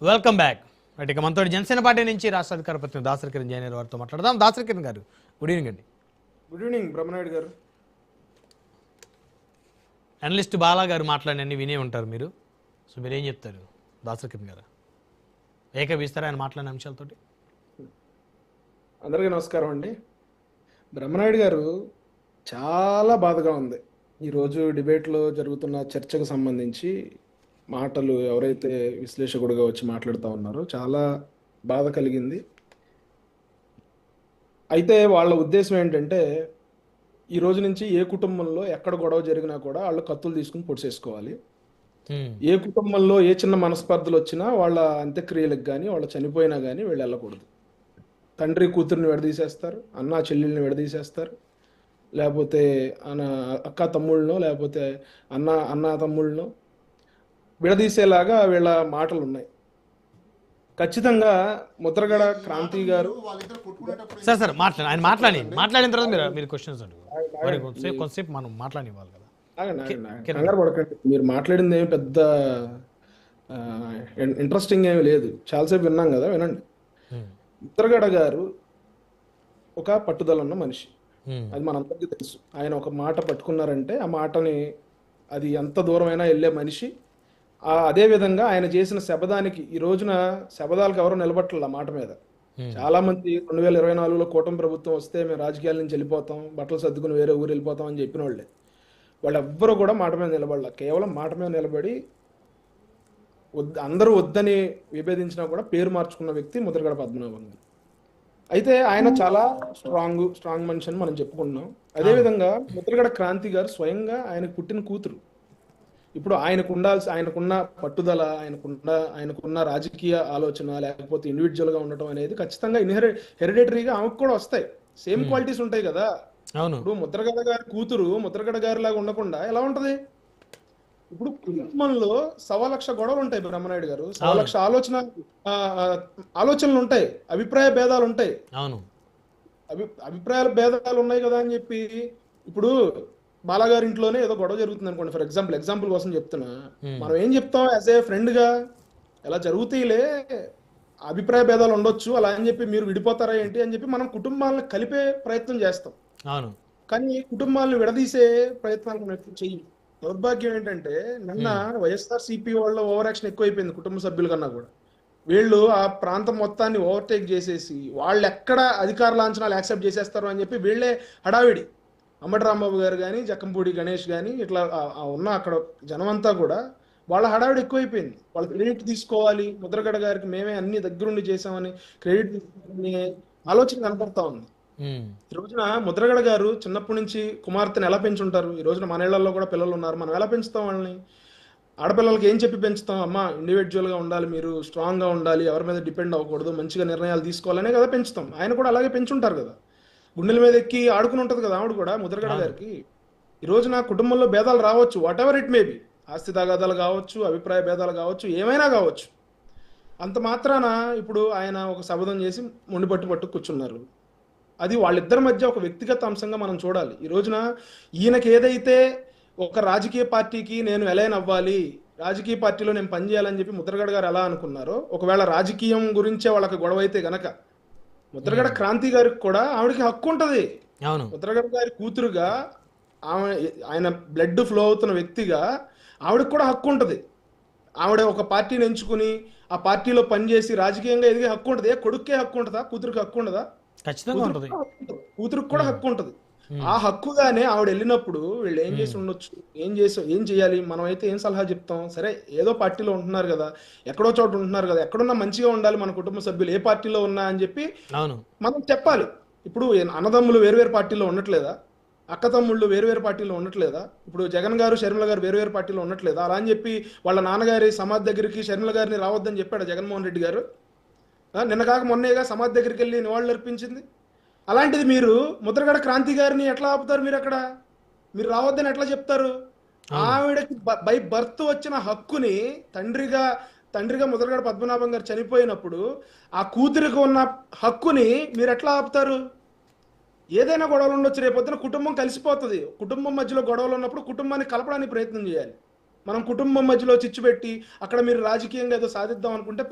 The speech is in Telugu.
Welcome back. రైట్, ఇక మనతో జనసేన పార్టీ నుంచి రాష్ట్ర అధికార ప్రతినిధి దాసరి కిరణ్ జైనేర్ వారితో మాట్లాడదాం. దాసరి కిరణ్ గారు, గుడ్ ఈవినింగ్ అండి. గుడ్ ఈవినింగ్ బ్రహ్మనాయుడు గారు. అనలిస్ట్ బాలా గారు మాట్లాడినన్ని వినే ఉంటారు మీరు. సో మీరేం చెప్తారు దాసరి కిరణ్ గారు? ఏకీభవిస్తారా ఆయన మాట్లాడిన అంశాలతోటి? అందరికీ నమస్కారం అండి. బ్రహ్మనాయుడు గారు, చాలా బాధగా ఉంది ఈరోజు డిబేట్లో జరుగుతున్న చర్చకు సంబంధించి మాటలు ఎవరైతే విశ్లేషకుడుగా వచ్చి మాట్లాడుతూ ఉన్నారో చాలా బాధ కలిగింది. అయితే వాళ్ళ ఉద్దేశం ఏంటంటే ఈ రోజు నుంచి ఏ కుటుంబంలో ఎక్కడ గొడవ జరిగినా కూడా వాళ్ళు కత్తులు తీసుకుని పొడిసేసుకోవాలి. ఏ కుటుంబంలో ఏ చిన్న మనస్పర్ధలు వచ్చినా వాళ్ళ అంత్యక్రియలకు కానీ వాళ్ళ చనిపోయినా కానీ వీళ్ళు వెళ్ళకూడదు. తండ్రి కూతుర్ని విడదీసేస్తారు, అన్న చెల్లెల్ని విడదీసేస్తారు, లేకపోతే అక్క తమ్ముళ్ళనో లేకపోతే అన్న తమ్ముళ్ళనో విడదీసేలాగా వీళ్ళ మాటలు ఉన్నాయి. ఖచ్చితంగా ముద్రగడ క్రాంతి గారు సార్ ఆయన మాట్లాడిన తర్వాత మీరు క్వశ్చన్స్ అడుగు. కొంతసేపు మనం మాట్లాడివ్వాలి కదా. కంగారు పడకండి, మీరు మాట్లాడింది ఏమి పెద్ద ఇంట్రెస్టింగ్ ఏమి లేదు, చాలాసేపు విన్నాం కదా, వినండి. ముద్రగడ గారు ఒక పట్టుదల ఉన్న మనిషి, అది మనందరికీ తెలుసు. ఆయన ఒక మాట పట్టుకున్నారంటే ఆ మాటని అది ఎంత దూరమైనా వెళ్ళే మనిషి. అదే విధంగా ఆయన చేసిన శబదానికి ఈ రోజున శబదాలకు ఎవరు నిలబట్టలేదు ఆ మాట మీద. చాలా మంది 2024లో కూటమి ప్రభుత్వం వస్తే మేము రాజకీయాల నుంచి వెళ్ళిపోతాం, బట్టలు సర్దుకుని వేరే ఊరు వెళ్ళిపోతాం అని చెప్పిన వాళ్ళెవ్వరూ కూడా మాట మీద నిలబడలే. కేవలం మాట మీద నిలబడి అందరూ వద్దని విభేదించినా కూడా పేరు మార్చుకున్న వ్యక్తి ముద్రగడ పద్మనాభం గారు. అయితే ఆయన చాలా స్ట్రాంగ్ మనిషి అని మనం చెప్పుకుంటున్నాం. అదేవిధంగా ముద్రగడ క్రాంతి గారు స్వయంగా ఆయనకు పుట్టిన కూతురు. ఇప్పుడు ఆయనకున్న పట్టుదల, ఆయనకున్న రాజకీయ ఆలోచన, లేకపోతే ఇండివిజువల్గా ఉండటం అనేది ఖచ్చితంగా హెరిడేటరీగా ఆమెకు కూడా వస్తాయి. సేమ్ క్వాలిటీస్ ఉంటాయి కదా. ఇప్పుడు ముద్రగడ గారి కూతురు ముద్రగడ గారి లాగా ఉండకుండా ఎలా ఉంటది? ఇప్పుడు కుటుంబంలో 1,00,000 గొడవలు ఉంటాయి బ్రహ్మనాయుడు గారు, 1,00,000 ఆలోచనలు ఉంటాయి, అభిప్రాయ భేదాలు ఉంటాయి. అభిప్రాయాల భేదాలు ఉన్నాయి కదా అని చెప్పి ఇప్పుడు బాలాగారి ఇంట్లోనే ఏదో గొడవ జరుగుతుంది అనుకోండి, ఫర్ ఎగ్జాంపుల్ కోసం చెప్తున్నా, మనం ఏం చెప్తాం యాజ్ ఏ ఫ్రెండ్ గా, ఎలా జరుగుతాయిలే, అభిప్రాయ భేదాలు ఉండొచ్చు అలా అని చెప్పి మీరు విడిపోతారా ఏంటి అని చెప్పి మనం కుటుంబాలను కలిపే ప్రయత్నం చేస్తాం. కానీ కుటుంబాలను విడదీసే ప్రయత్నాలు చెయ్యి. దౌర్భాగ్యం ఏంటంటే నిన్న వైఎస్ఆర్సీపీ వాళ్ళ ఓవర్ యాక్షన్ ఎక్కువైపోయింది కుటుంబ సభ్యుల కన్నా కూడా. వీళ్ళు ఆ ప్రాంతం మొత్తాన్ని ఓవర్టేక్ చేసేసి వాళ్ళు ఎక్కడ అధికార లాంఛనాలు యాక్సెప్ట్ చేసేస్తారు అని చెప్పి వీళ్ళే హడావిడి. అంబటి రాంబాబు గారు కానీ, జక్కంపూడి గణేష్ కానీ, ఇట్లా ఉన్న అక్కడ జనమంతా కూడా వాళ్ళ హడావిడి ఎక్కువైపోయింది. వాళ్ళు క్రెడిట్ తీసుకోవాలి, ముద్రగడ గారికి మేమే అన్ని దగ్గరుండి చేసామని క్రెడిట్ తీసుకునే ఆలోచన కనపడతా ఉంది. ఈ రోజున ముద్రగడ గారు చిన్నప్పటి నుంచి కుమార్తెను ఎలా పెంచుంటారు? ఈ రోజున మన ఇళ్లలో కూడా పిల్లలు ఉన్నారు, మనం ఎలా పెంచుతాం వాళ్ళని? ఆడపిల్లలకి ఏం చెప్పి పెంచుతాం? అమ్మా ఇండివిజువల్గా ఉండాలి, మీరు స్ట్రాంగ్గా ఉండాలి, ఎవరి మీద డిపెండ్ అవ్వకూడదు, మంచిగా నిర్ణయాలు తీసుకోవాలనే కదా పెంచుతాం. ఆయన కూడా అలాగే పెంచుంటారు కదా, గుండెల మీద ఎక్కి ఆడుకుని ఉంటది కదా ఆవిడ కూడా ముద్రగడ గారికి. ఈ రోజు నా కుటుంబంలో భేదాలు రావచ్చు, వాట్ ఎవర్ ఇట్ మేబీ, ఆస్తి తగాదాలు కావచ్చు, అభిప్రాయ భేదాలు కావచ్చు, ఏమైనా కావచ్చు. అంత మాత్రాన ఇప్పుడు ఆయన ఒక శబదం చేసి మొండి పట్టు కూర్చున్నారు. అది వాళ్ళిద్దరి మధ్య ఒక వ్యక్తిగత అంశంగా మనం చూడాలి. ఈ రోజున ఈయనకి ఏదైతే ఒక రాజకీయ పార్టీకి నేను ఎలైన్ అవ్వాలి, రాజకీయ పార్టీలో నేను పనిచేయాలని చెప్పి ముద్రగడ గారు ఎలా అనుకున్నారో, ఒకవేళ రాజకీయం గురించే వాళ్ళకి గొడవ అయితే గనక ముద్రగడ క్రాంతి గారికి కూడా ఆవిడకి హక్కు ఉంటది. ముద్రగడ గారి కూతురుగా ఆయన బ్లడ్ ఫ్లో అవుతున్న వ్యక్తిగా ఆవిడకి కూడా హక్కు ఉంటది. ఆవిడ ఒక పార్టీని ఎంచుకుని ఆ పార్టీలో పనిచేసి రాజకీయంగా ఎదిగే హక్కు ఉంటది. కొడుక్కే హక్కు ఉంటుందా? కూతురికి హక్కు ఉండదా? కూతురికి కూడా హక్కు ఉంటది. ఆ హక్కుగానే ఆవిడ వెళ్ళినప్పుడు వీళ్ళు ఏం చేసి ఉండొచ్చు, ఏం చేయాలి, మనం అయితే ఏం సలహా చెప్తాం? సరే, ఏదో పార్టీలో ఉంటున్నారు కదా, ఎక్కడో చోట ఉంటున్నారు కదా, ఎక్కడున్నా మంచిగా ఉండాలి మన కుటుంబ సభ్యులు, ఏ పార్టీలో ఉన్నా అని చెప్పి మనం చెప్పాలి. ఇప్పుడు అన్నదమ్ములు వేరువేరు పార్టీలో ఉండట్లేదా? అక్క తమ్ముళ్ళు వేరువేరు పార్టీలో ఉండట్లేదా? ఇప్పుడు జగన్ గారు షర్మిల గారు వేరువేరు పార్టీలో ఉండట్లేదా? అలా అని చెప్పి వాళ్ళ నాన్నగారి సమాధి దగ్గరికి షర్మిల గారిని రావద్దని చెప్పాడు జగన్మోహన్ రెడ్డి గారు. నిన్న కాక మొన్నేగా సమాధి దగ్గరికి వెళ్ళి నివాళులు అర్పించింది. అలాంటిది మీరు ముద్రగడ క్రాంతి గారిని ఎట్లా ఆపుతారు? మీరు రావద్దని ఎట్లా చెప్తారు? ఆవిడకి బై బర్త్ వచ్చిన హక్కుని తండ్రిగా ముద్రగడ పద్మనాభం గారు చనిపోయినప్పుడు ఆ కూతురికి ఉన్న హక్కుని మీరు ఎట్లా ఆపుతారు? ఏదైనా గొడవలు ఉండొచ్చు, రేపొద్దున కుటుంబం కలిసిపోతుంది. కుటుంబం మధ్యలో గొడవలు ఉన్నప్పుడు కుటుంబాన్ని కలపడానికి ప్రయత్నం చేయాలి. మనం కుటుంబం మధ్యలో చిచ్చు పెట్టి అక్కడ మీరు రాజకీయంగా ఏదో సాధిద్దాం అనుకుంటే